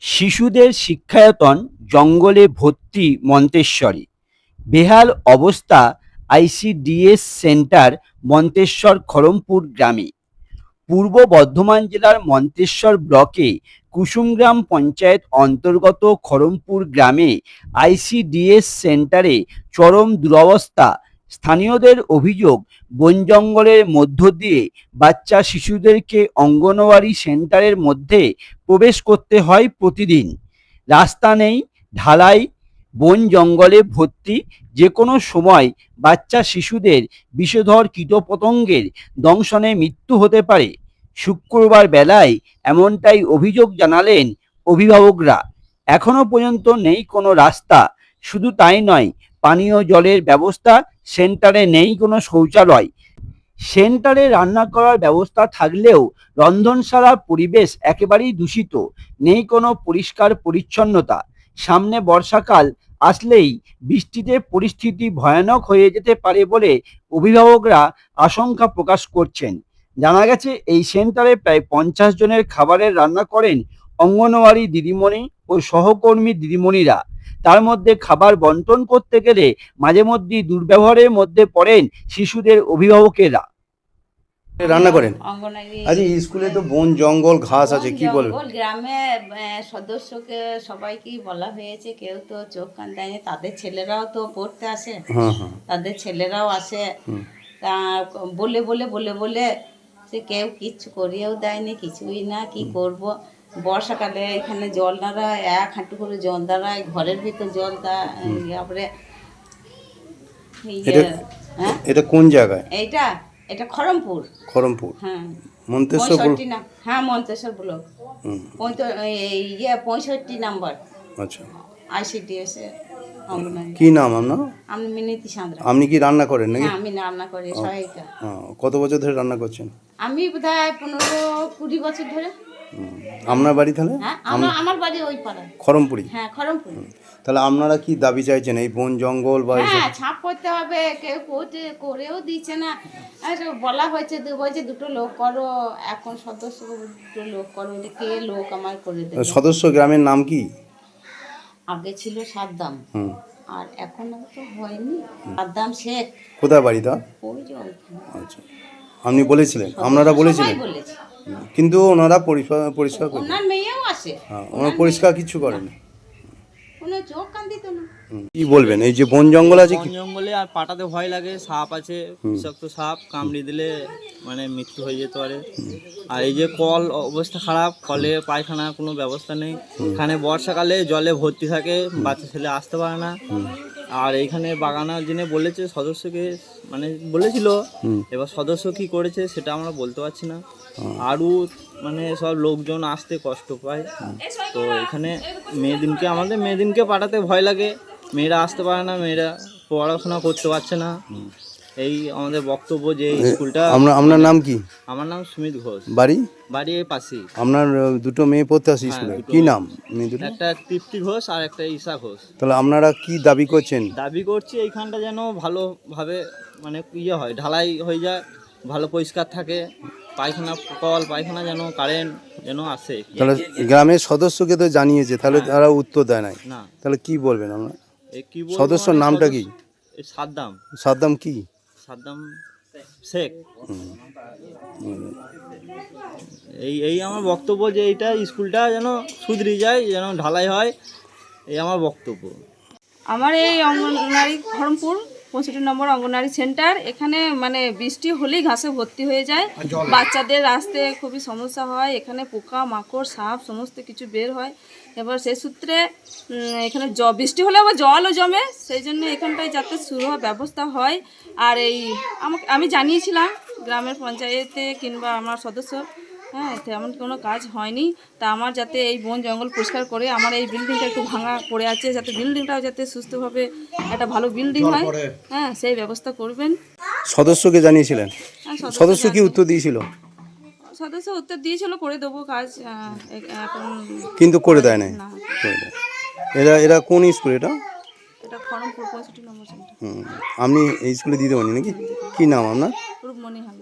শিশুদের শিক্ষায়তন জঙ্গলে ভর্তি মন্তেশ্বরে, বেহাল অবস্থা আইসিডিএস সেন্টার মন্তেশ্বর খড়মপুর গ্রামে। পূর্ব বর্ধমান জেলার মন্তেশ্বর ব্লকে কুসুমগ্রাম পঞ্চায়েত অন্তর্গত খড়মপুর গ্রামে আইসিডিএস সেন্টারে চরম দুরবস্থা। স্থানীয়দের অভিযোগ, বন জঙ্গলের মধ্য দিয়ে বাচ্চা শিশুদেরকে অঙ্গনওয়াড়ি সেন্টারের মধ্যে প্রবেশ করতে হয় প্রতিদিন। রাস্তা নেই, ঢালাই, বন জঙ্গলে ভর্তি। যে কোনো সময় বাচ্চা শিশুদের বিষধর কীটপতঙ্গের দংশনে মৃত্যু হতে পারে। শুক্রবার বেলায় এমনটাই অভিযোগ জানালেন অভিভাবকরা। এখনো পর্যন্ত নেই কোনো রাস্তা। শুধু তাই নয়, পানীয় জলের ব্যবস্থা, সেন্টারে নেই কোনো শৌচালয়। সেন্টারে রান্না করার ব্যবস্থা থাকলেও রন্ধনশালার পরিবেশ একেবারেই দূষিত। নেই কোনো পরিষ্কার পরিচ্ছন্নতা। সামনে বর্ষাকাল আসলেই বৃষ্টিতে পরিস্থিতি ভয়ানক হয়ে যেতে পারে বলে অভিভাবকরা আশঙ্কা প্রকাশ করছেন। জানা গেছে, এই সেন্টারে প্রায় 50 জনের খাবারের রান্না করেন অঙ্গনওয়াড়ি দিদিমণি ও সহকর্মী দিদিমণিরা। তার মধ্যে খাবার বন্টন করতে গেলে মাঝে মধ্যেই দুর্ব্যবহারের মধ্যে পড়েন শিশুদের অভিভাবকেরা। রান্না করেন? অঙ্গনারী আজ স্কুলে তো বন জঙ্গল ঘাস আছে, কি বলবেন? জঙ্গল গ্রামে সদস্যকে সবাইকেই বলা হয়েছে, কেউ তো চোখ কান দেয়নি। তাদের ছেলেরাও তো পড়তে আসে, তাদের ছেলেরাও আসে। তা বলে বলে বলে বলে সে কেউ কিচ্ছু করিয়েও দেয়নি, কিছুই না। কি করব, বর্ষাকালে এখানে জল দাঁড়ায়, 1 হাঁটু করে জল দাঁড়ায়, ঘরের ভিতর জল তারপরে হ্যাঁ, এটা কোন জায়গায়? এইটা এটা খড়মপুর। খড়মপুর, হ্যাঁ, মন্তেশ্বর ব্লক। হ্যাঁ, মন্তেশ্বর ব্লক, 65 নম্বর। আচ্ছা, আইসিডিএস অঙ্গনারী। কি নাম আপনার? আমি মিনতি সাঁতরা। আপনি কি রান্না করেন নাকি? হ্যাঁ, আমি রান্না করি, সহায়িকা। কত বছর ধরে রান্না করছেন? আমি বোধহয় 15-20 বছর ধরে। আপনার বাড়ি তাহলে? হ্যাঁ, আমার বাড়ি ওই পাড়ায়, খড়মপুরি। হ্যাঁ, খড়মপুর। তাহলে আপনারা কি দাবি চাইছেন এই বন জঙ্গল বা হ্যাঁ, ছাপ করতে হবে। কেউ করেও দিচ্ছে না। আর বলা হয়েছে দুটো লোক করো, এখন সদস্য দুটো লোক করো। কে লোক আমার করে দেবে? সদস্য গ্রামের নাম কি? আগে ছিল সাদ্দাম, আর এখন তো হয়নি। সাদ্দাম শেখ। কোথায় বাড়ি তা? ওই যে ওইখানে। আচ্ছা, আপনি বলেছিলেন, আপনারা বলেছিলেন? সবাই বলেছে। কিন্তু ওনারা পরিষ্কার করেন? ওনার মেয়েও আসে। ওনারা পরিষ্কার কিছু করেন না। কোনো চোখ কান দিত না। কি বলবেন, এই যে বন জঙ্গল আছে, বন জঙ্গলে আর পাটাতে ভয় লাগে, সাপ আছে, বিষাক্ত সাপ, কামড়ে দিলে মানে মৃত্যু হয়ে যেতে পারে। আর এই যে কল অবস্থা খারাপ, কলে পায়খানা কোনো ব্যবস্থা নেই। এখানে বর্ষাকালে জলে ভর্তি থাকে, বাচ্চা ছেলে আসতে পারে না। আর এইখানে বাগানার যিনি বলেছে সদস্যকে, মানে বলেছিল, এবার সদস্য কি করেছে সেটা আমরা বলতে পারছি না। আরও মানে সব লোকজন আসতে কষ্ট পায়। তো এখানে আমাদের মেয়েদিনকে পাঠাতে ভয় লাগে। মেয়েরা আসতে পারে না, মেয়েরা পড়াশোনা করতে পারছে না। এই আমাদের বক্তব্য যে এই স্কুলটা। আপনার নাম কি? আমার নাম সুমিত ঘোষ। বাড়ি এই পাশেই। আপনার দুটো মেয়ে পড়তে আসে স্কুলে, কি নাম? একটা তৃপ্তি ঘোষ আর একটা ঈশা ঘোষ। তাহলে আপনারা কি দাবি করছেন? দাবি করছি এইখানটা যেন ভালোভাবে মানে হয়, ঢালাই হয়ে যায়, ভালো পরিষ্কার থাকে, পায়খানা যেন, কারেন্ট যেন আসে। তাহলে গ্রামের সদস্যকে তো জানিয়েছে, তাহলে তারা উত্তর দেয় নাই। না, তাহলে কি বলবেন আপনার? কি সদস্যর নামটা কি? সাদ্দাম কি? সাদ্দাম শেখ। এই আমার বক্তব্য যে এইটা স্কুলটা যেন শুধরে যায়, যেন ঢালাই হয়, এই আমার বক্তব্য। আমার এই অঙ্গনারী খড়মপুর 65 নম্বর অঙ্গনারী সেন্টার, এখানে মানে বৃষ্টি হলেই ঘাসে ভর্তি হয়ে যায়। বাচ্চাদের আসতে খুবই সমস্যা হয়। এখানে পোকা মাকড় সাপ সমস্ত কিছু বের হয়। এবার সেই সূত্রে এখানে বৃষ্টি হলে আবার জলও জমে, সেই জন্য এখানটায় যাতে সুরহ ব্যবস্থা হয়। আর আমি জানিয়েছিলাম গ্রামের পঞ্চায়েতে কিংবা আমার সদস্য, হ্যাঁ, তেমন কোনো কাজ হয়নি। তা আমার যাতে এই বন জঙ্গল পরিষ্কার করে, আমার এই বিল্ডিংটা একটু ভাঙা পড়ে আছে, যাতে বিল্ডিংটাও যাতে সুস্থভাবে একটা ভালো বিল্ডিং হয়, হ্যাঁ, সেই ব্যবস্থা করবেন। সদস্যকে জানিয়েছিলেন? সদস্য কি উত্তর দিয়েছিল? সদস্য উত্তর দিয়েছিল করে দেবো কাজ, এখন কিন্তু করে দেয় নাই। এরা কোন স্কুল? এটা খড়মপুর 65 নম্বর সেন্টার। আপনি এই স্কুলে দিতে পারেন নাকি? কি নাম আপনার? রূপমণি হালদার।